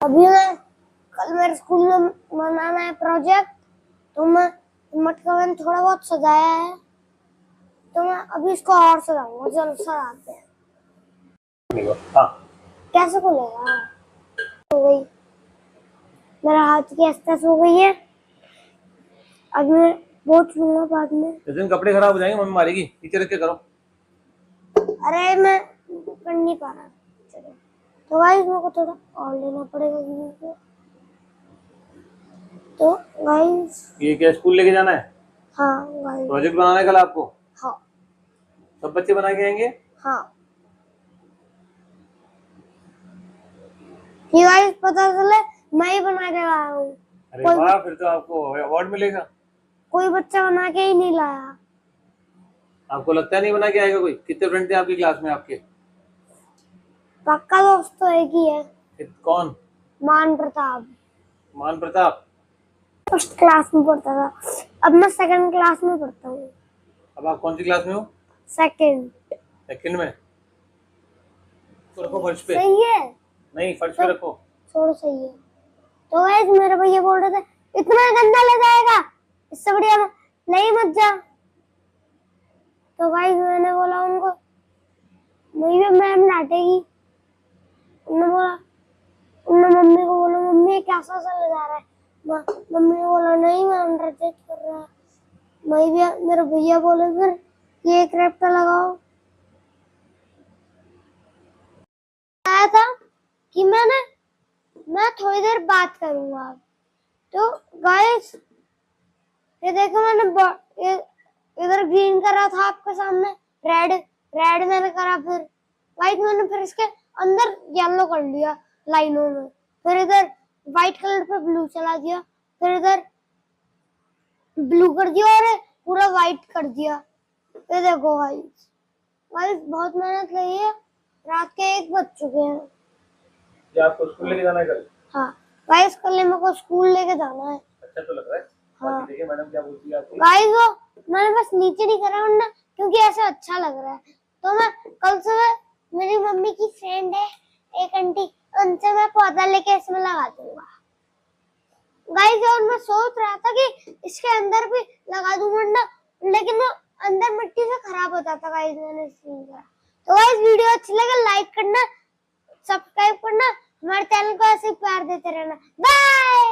अभी मैं कल मेरे स्कूल में बनाना है प्रोजेक्ट, तो मैं मटका मैंने थोड़ा बहुत सजाया है, तो मैं अभी इसको और सजाऊंगा। चलो सजाते हैं। हाँ कैसे खुलेगा? हो गई, मेरा हाथ की एक्सरसाइज हो गई है। अब मैं बहुत लूंगा बाद में। इस दिन कपड़े खराब हो जाएंगे, मम्मी मारेगी। नीचे रख के करो। अरे मैं कर नहीं पा रहा। चलो तो गाइस मेरे को थोड़ा और लेना पड़ेगा क्योंकि तो गाइस ये क्या स्कूल लेके जाना है? हाँ गाइस प्रोजेक्ट बनाना है कल आपको? हाँ सब बच्चे बना के आएंगे? हाँ कि गाइस पता चले मैं ही बना के लाया हूँ। अरे वाह, फिर तो आपको अवार्ड मिलेगा। कोई बच्चा बना के ही नहीं लाया। आपको लगता है नहीं बना के आएगा कोई? कितने फ्रेंड थे आपकी क्लास में आपके? पक्का दोस्त तो एक ही है। कौन? मान प्रताप। मान प्रताप। फर्स्ट क्लास में पढ़ता था, अब मैं सेकंड क्लास में पढ़ता हूँ। अब आप कौन सी क्लास में हो? सेकंड। सेकंड में? तो रखो फर्श पे। सही है। नहीं, फर्श पे रखो। थोड़ा सही है। तो गाइस मेरे भैया बोल रहे थे इतना गंदा ले जाएगा, इससे बढ़िया नहीं मत जा। तो गाइस मैंने बोला उनको, भैया मैम डांटेगी। उन्होंने बोला, उन्होंने मम्मी को बोला मम्मी ये कैसा सा ले जा रहा है। मम्मी ने बोला नहीं मैम रिजेक्ट कर रहा है। मैं भी मेरे भैया बोले फिर ये क्रेप्टा लगाओ। आया था कि मैं थोड़ी देर बात करूंगा। तो गाइस ये देखो मैंने इधर ग्रीन करा था आपके सामने, रेड रेड मैंने करा, फिर व्हाइट मैंने, फिर इसके अंदर येलो कर लिया लाइनों में, फिर इधर व्हाइट कलर पे ब्लू चला दिया, फिर इधर ब्लू कर दिया और पूरा व्हाइट कर दिया। ये देखो गाइस, गाइस बहुत मेहनत लगी है। रात के 1 बज चुके हैं। क्या आपको स्कूल लेके जाना है कल? हाँ गाइस कल मेरे को स्कूल लेके जाना है। अच्छा तो लग रहा है। हाँ देखिए मैडम क्या बोलती है आपकी। गाइस वो मैंने बस नीचे नहीं करा वरना क्योंकि ऐसे अच्छा लग रहा है। तो मैं कल सुबह, मेरी मम्मी की फ्रेंड है एक आंटी, उनसे मैं पौधा लेके इसमें लगा दूंगा गाइस। और मैं सोच रहा था कि इसके अंदर भी लगा दूं वरना, लेकिन वो अंदर मिट्टी से खराब हो जाता गाइस, मैंने इसलिए करा। तो गाइस वीडियो अच्छी लगे लाइक करना, सब्सक्राइब करना, हमारे चैनल को ऐसे प्यार देते रहना। बाय।